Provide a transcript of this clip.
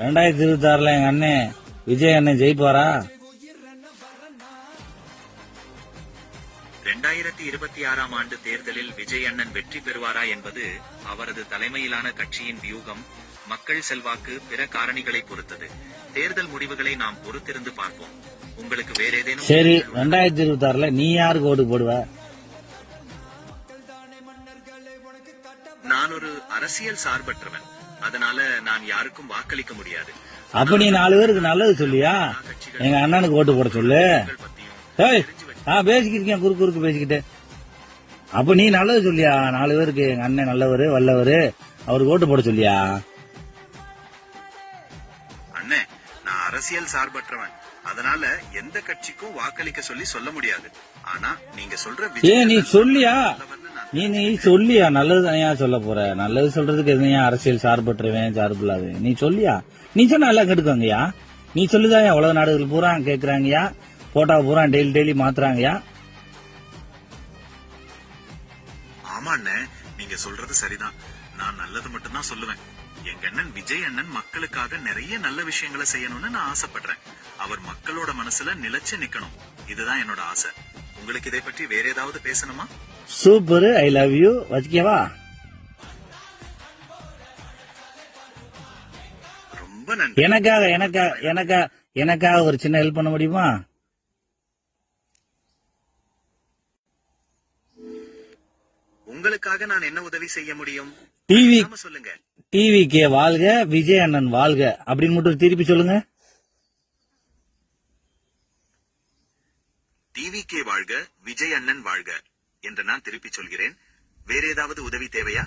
2026 எங்க அண்ணன் விஜய் அண்ணன் ஜெயிப்பாரா? 2026 ஆண்டு தேர்தலில் விஜய் அண்ணன் வெற்றி பெறுவாரா என்பது அவரது தலைமையிலான கட்சியின் வியூகம், மக்கள் செல்வாக்கு, பிற காரணிகளை பொறுத்தது. தேர்தல் முடிவுகளை நாம் பொறுத்திருந்து பார்ப்போம். உங்களுக்கு வேற ஏதேனும்? சரி, 2026 நீ யாருக்கு ஓட்டு போடுவ? நான் ஒரு அரசியல் சார்பற்றவன், அதனால நான் யாருக்கும் வாக்களிக்க முடியாது. அப்ப நீ 4 பேருக்கு நல்லது சொல்லியா? எங்க அண்ணனுக்கு ஓட்டு போட சொல்லு. பேசிக்கிட்டு குறுக்கு பேசிக்கிட்டு. அப்ப நீ நல்லது சொல்லியா? 4 பேருக்கு எங்க அண்ணன் நல்லவரு வல்லவரு, அவருக்கு ஓட்டு போட சொல்லியா? அண்ணே, நான் அரசியல் சார்பற்றவன், அதனால எந்த கட்சிக்கும் வாக்களிக்க சொல்லி சொல்ல முடியாது. ஆனா நீங்க சொல்ற நீ சொல்லியா? நீ சொல்லியா? நல்லதுதான் சொல்ல போற. நல்லது சொல்றதுக்கு எதுனா அரசியல் சார்பற்றவன் சார்பு இல்லாது நீ சொல்லியா? நீ சொன்னா நல்லா கெடுக்காங்கயா. நீ சொல்லுதான் உலக நாடுகள் பூரா கேக்குறாங்கயா, போட்டோ பூரா டெய்லி மாத்துறாங்கயா. ஆமா அண்ணே, நீங்க சொல்றது சரிதான். நான் நல்லது மட்டும் தான் சொல்லுவேன். எங்க அண்ணன் விஜய் அண்ணன் மக்களுக்காக நிறைய நல்ல விஷயங்களை செய்யணும்னு நான் ஆசைப்படுறேன். அவர் மக்களோட மனசுல நிலைச்சு நிக்கணும், இதுதான் என்னோட ஆசை. உங்களுக்கு இதை பற்றி வேற ஏதாவது பேசணுமா? Super, I love you. வச்சுக்கவா? ரொம்ப நன்றி. எனக்காக ஒரு சின்ன ஹெல்ப் பண்ண முடியுமா? உங்களுக்காக நான் என்ன உதவி செய்ய முடியும்? சொல்லுங்க. டிவிகே வாழ்க, விஜய் அண்ணன் வாழ்க அப்படின்னு மட்டும் திருப்பி சொல்லுங்க. டிவிகே வாழ்க, விஜய் அண்ணன் வாழ்க என்று நான் திருப்பி சொல்கிறேன். வேற ஏதாவது உதவி தேவையா?